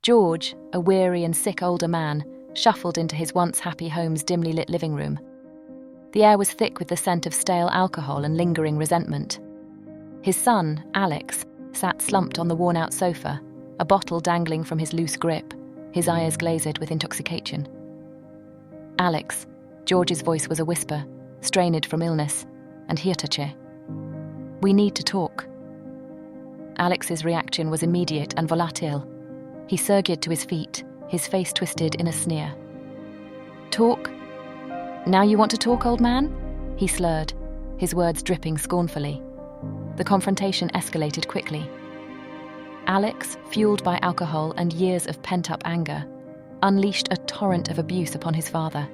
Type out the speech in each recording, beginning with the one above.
George, a weary and sick older man, shuffled into his once happy home's dimly lit living room. The air was thick with the scent of stale alcohol and lingering resentment. His son, Alex, sat slumped on the worn-out sofa, a bottle dangling from his loose grip, his eyes glazed with intoxication. "Alex," George's voice was a whisper, strained from illness, "and hirtache. We need to talk." Alex's reaction was immediate and volatile. He surged to his feet, his face twisted in a sneer. "Talk? Now you want to talk, old man?" He slurred, his words dripping scornfully. The confrontation escalated quickly. Alex, fueled by alcohol and years of pent-up anger, unleashed a torrent of abuse upon his father.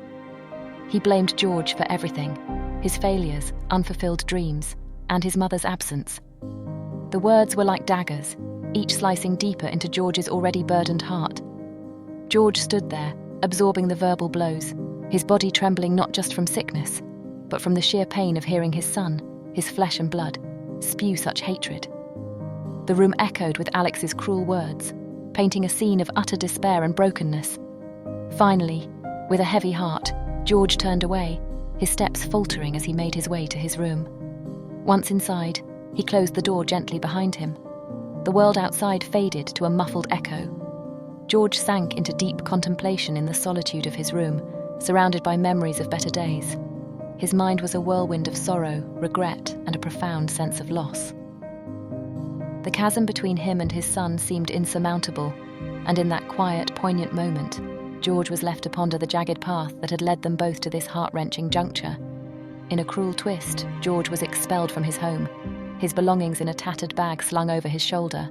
He blamed George for everything, his failures, unfulfilled dreams, and his mother's absence. The words were like daggers, each slicing deeper into George's already burdened heart. George stood there, absorbing the verbal blows, his body trembling not just from sickness, but from the sheer pain of hearing his son, his flesh and blood, spew such hatred. The room echoed with Alex's cruel words, painting a scene of utter despair and brokenness. Finally, with a heavy heart, George turned away, his steps faltering as he made his way to his room. Once inside, he closed the door gently behind him. The world outside faded to a muffled echo. George sank into deep contemplation in the solitude of his room, surrounded by memories of better days. His mind was a whirlwind of sorrow, regret, and a profound sense of loss. The chasm between him and his son seemed insurmountable, and in that quiet, poignant moment, George was left to ponder the jagged path that had led them both to this heart-wrenching juncture. In a cruel twist, George was expelled from his home, his belongings in a tattered bag slung over his shoulder.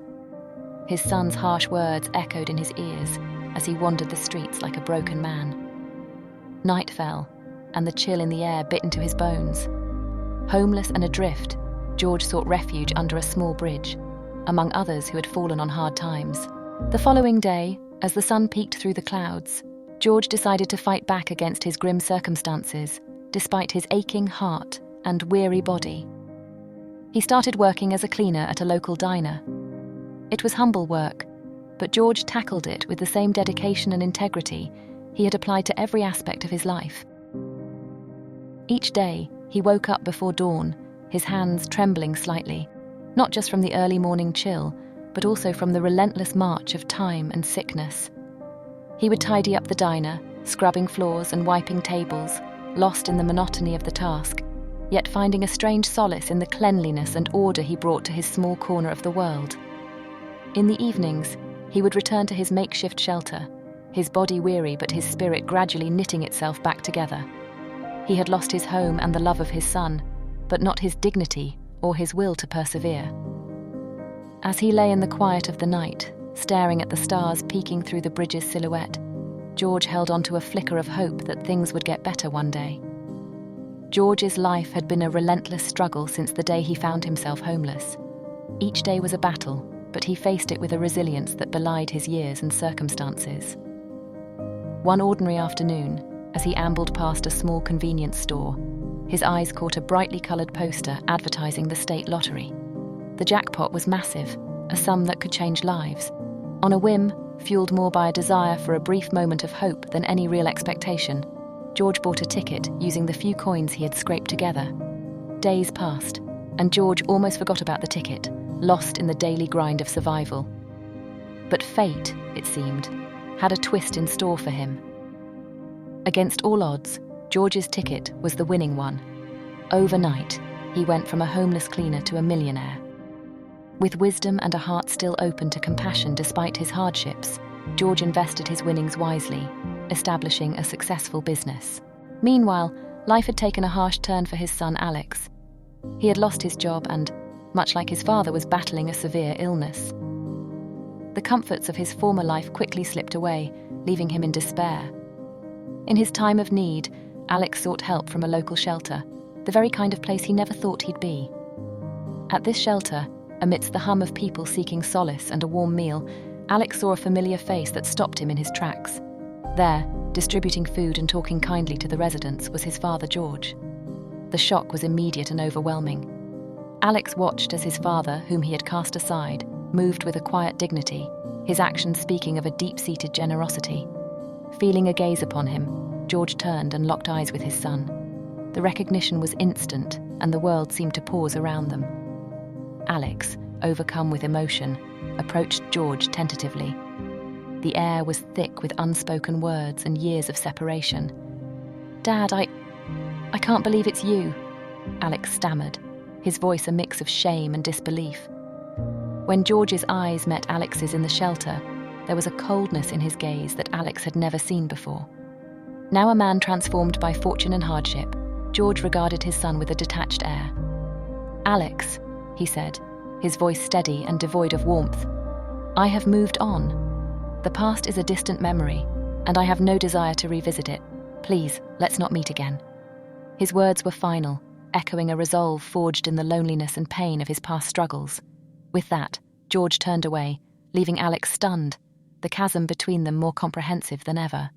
His son's harsh words echoed in his ears as he wandered the streets like a broken man. Night fell, and the chill in the air bit into his bones. Homeless and adrift, George sought refuge under a small bridge, among others who had fallen on hard times. The following day, as the sun peeked through the clouds, George decided to fight back against his grim circumstances, despite his aching heart and weary body. He started working as a cleaner at a local diner. It was humble work, but George tackled it with the same dedication and integrity he had applied to every aspect of his life. Each day, he woke up before dawn, his hands trembling slightly, not just from the early morning chill, but also from the relentless march of time and sickness. He would tidy up the diner, scrubbing floors and wiping tables, lost in the monotony of the task, yet finding a strange solace in the cleanliness and order he brought to his small corner of the world. In the evenings, he would return to his makeshift shelter, his body weary but his spirit gradually knitting itself back together. He had lost his home and the love of his son, but not his dignity or his will to persevere. As he lay in the quiet of the night, staring at the stars peeking through the bridge's silhouette, George held on to a flicker of hope that things would get better one day. George's life had been a relentless struggle since the day he found himself homeless. Each day was a battle, but he faced it with a resilience that belied his years and circumstances. One ordinary afternoon, as he ambled past a small convenience store, his eyes caught a brightly coloured poster advertising the state lottery. The jackpot was massive, a sum that could change lives. On a whim, fueled more by a desire for a brief moment of hope than any real expectation, George bought a ticket using the few coins he had scraped together. Days passed, and George almost forgot about the ticket, lost in the daily grind of survival. But fate, it seemed, had a twist in store for him. Against all odds, George's ticket was the winning one. Overnight, he went from a homeless cleaner to a millionaire. With wisdom and a heart still open to compassion despite his hardships, George invested his winnings wisely, establishing a successful business. Meanwhile, life had taken a harsh turn for his son Alex. He had lost his job and, much like his father, was battling a severe illness. The comforts of his former life quickly slipped away, leaving him in despair. In his time of need, Alex sought help from a local shelter, the very kind of place he never thought he'd be. At this shelter, amidst the hum of people seeking solace and a warm meal, Alex saw a familiar face that stopped him in his tracks. There, distributing food and talking kindly to the residents, was his father George. The shock was immediate and overwhelming. Alex watched as his father, whom he had cast aside, moved with a quiet dignity, his actions speaking of a deep-seated generosity. Feeling a gaze upon him, George turned and locked eyes with his son. The recognition was instant, and the world seemed to pause around them. Alex, overcome with emotion, approached George tentatively. The air was thick with unspoken words and years of separation. "Dad, I can't believe it's you," Alex stammered, his voice a mix of shame and disbelief. When George's eyes met Alex's in the shelter, there was a coldness in his gaze that Alex had never seen before. Now a man transformed by fortune and hardship, George regarded his son with a detached air. "Alex," he said, his voice steady and devoid of warmth, "I have moved on. The past is a distant memory, and I have no desire to revisit it. Please, let's not meet again." His words were final, echoing a resolve forged in the loneliness and pain of his past struggles. With that, George turned away, leaving Alex stunned, the chasm between them more comprehensive than ever.